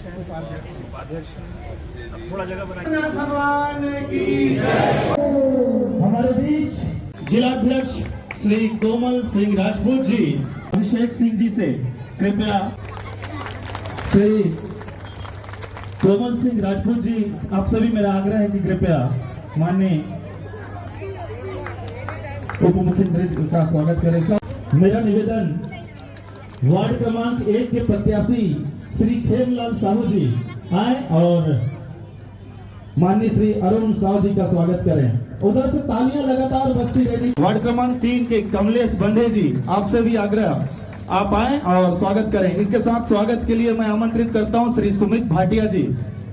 हैं, उपाध्यक्ष हैं, थोड़ा जगह बनाइए। हमारे बीच जिलाध्यक्ष श्री कोमल सिंह राजपूत जी, अभिषेक सिंह जी से कृपया श्री कोमल सिंह राजपूत जी, आपसे भी मेरा आग्रह है कि कृपया माननीय उप मुख्यमंत्री का स्वागत करें। मेरा निवेदन वार्ड क्रमांक 1 के प्रत्याशी श्री खेमलाल साहू जी आए और माननीय श्री अरुण साहू जी का स्वागत करें। उधर से तालियां लगातार बजती रहेगी। वार्ड क्रमांक 3 के कमलेश बंडे जी, आपसे भी आग्रह आप आए और स्वागत करें। इसके साथ स्वागत के लिए मैं आमंत्रित करता हूं श्री सुमित भाटिया जी,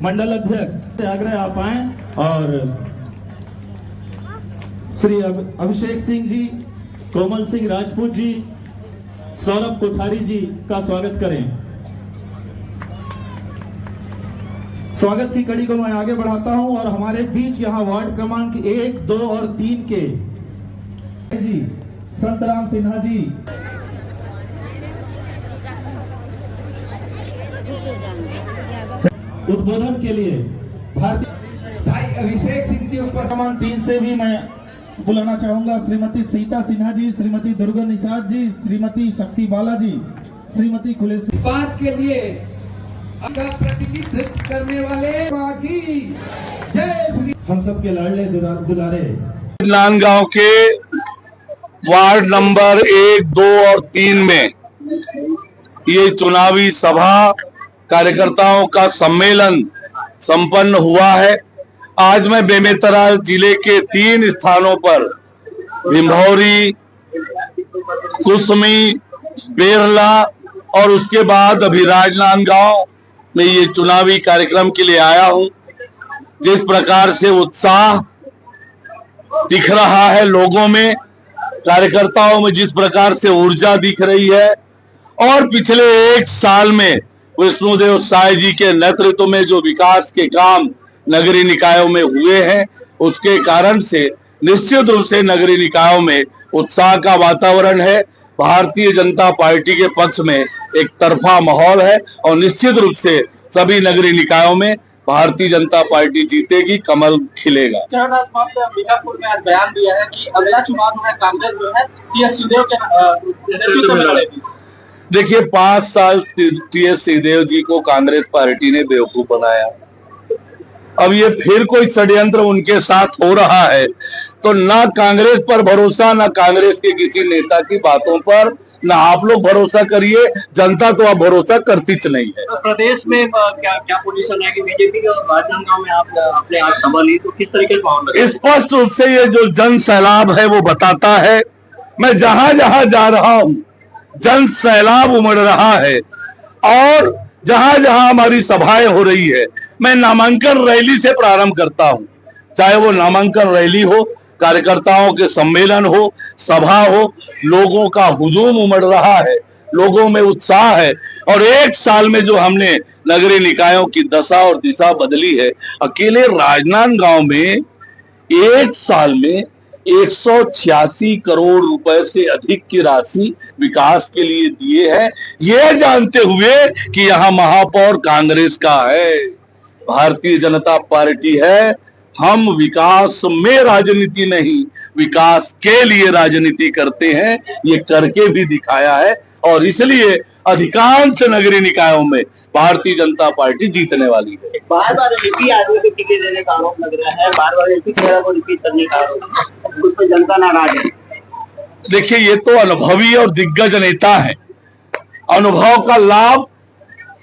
मंडल अध्यक्ष, आग्रह आप आए और श्री अभिषेक सिंह जी, कोमल सिंह राजपूत जी, सौरभ कोठारी जी का स्वागत करें। स्वागत की कड़ी को मैं आगे बढ़ाता हूं और हमारे बीच यहां वार्ड क्रमांक 1, 2 और 3 के जी संतराम सिन्हा जी, उद्बोधन के लिए भारतीय भाई अभिषेक सिंह जी ऊपर क्रमांक 3 से भी मैं बुलाना चाहूंगा श्रीमती सीता सिन्हा जी, श्रीमती दुर्गा निषाद जी, श्रीमती शक्ति बाला जी, श्रीमती खुलेसी। बात के लिए का प्रतिनिधित्व करने वाले बाकी जय श्री हम सबके लाडले दुलारे राजनांदगांव के वार्ड नंबर 1, 2 और 3 में ये चुनावी सभा कार्यकर्ताओं का सम्मेलन संपन्न हुआ है। आज मैं बेमेतरा जिले के 3 स्थानों पर भिंभौरी, कुसमी, बेरला और उसके बाद अभी राजनांदगांव में ये चुनावी कार्यक्रम के लिए आया हूं। जिस प्रकार से उत्साह दिख रहा है लोगों में, कार्यकर्ताओं में जिस प्रकार से ऊर्जा दिख रही है और पिछले 1 साल में विष्णुदेव साय जी के नेतृत्व में जो विकास के काम नगरीय निकायों में हुए हैं, उसके कारण से निश्चित रूप से नगरीय निकायों में उत्साह का वातावरण है। भारतीय जनता पार्टी के पक्ष में एक तरफा माहौल है और निश्चित रूप से सभी नगरीय निकायों में भारतीय जनता पार्टी जीतेगी, कमल खिलेगा। बीजापुर में आज बयान दिया है कि अगला चुनाव जो है कांग्रेस जो है टीएस सिंहदेव के नेतृत्व में लड़ेगी। देखिए, 5 साल टीएस सिंहदेव जी को कांग्रेस पार्टी ने बेवकूफ बनाया। अब ये फिर कोई षड्यंत्र उनके साथ हो रहा है, तो ना कांग्रेस पर भरोसा, ना कांग्रेस के किसी नेता की बातों पर, ना आप लोग भरोसा करिए। जनता तो अब भरोसा करती नहीं है। तो प्रदेश में क्या पोजीशन है कि बीजेपी के राजनांदगांव में आपने आज सभा ली, तो किस तरीके से? स्पष्ट रूप से ये जो जन सैलाब है वो बताता है। मैं जहां जहां जा रहा हूं जन सैलाब उमड़ रहा है और जहां जहां हमारी सभाएं हो रही है, मैं नामांकन रैली से प्रारंभ करता हूं। चाहे वो नामांकन रैली हो, कार्यकर्ताओं के सम्मेलन हो, सभा हो, लोगों का हुजूम उमड़ रहा है, लोगों में उत्साह है। और 1 साल में जो हमने नगरीय निकायों की दशा और दिशा बदली है, अकेले राजनांदगांव में 1 साल में 186 करोड़ रुपए से अधिक की राशि विकास के लिए दिए हैं, ये जानते हुए कि यहां महापौर कांग्रेस का है, भारतीय जनता पार्टी है। हम विकास में राजनीति नहीं, विकास के लिए राजनीति करते हैं, ये करके भी दिखाया है और इसलिए अधिकांश नगरीय निकायों में भारतीय जनता पार्टी जीतने वाली है। बार बार एक ही आदमी को टिकट देने का आरोप लग रहा है, बार बार एक ही चेहरा को रिपीट करने का आरोप, उस पर जनता नाराज है। देखिए, ये तो अनुभवी और दिग्गज नेता है। अनुभव का लाभ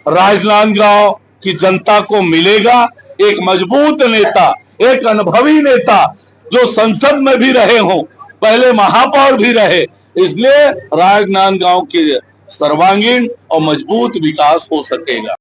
राजनांदगांव की जनता को मिलेगा। एक मजबूत नेता, एक अनुभवी नेता जो संसद में भी रहे हों, पहले महापौर भी रहे, इसलिए राजनांदगांव के सर्वांगीण और मजबूत विकास हो सकेगा।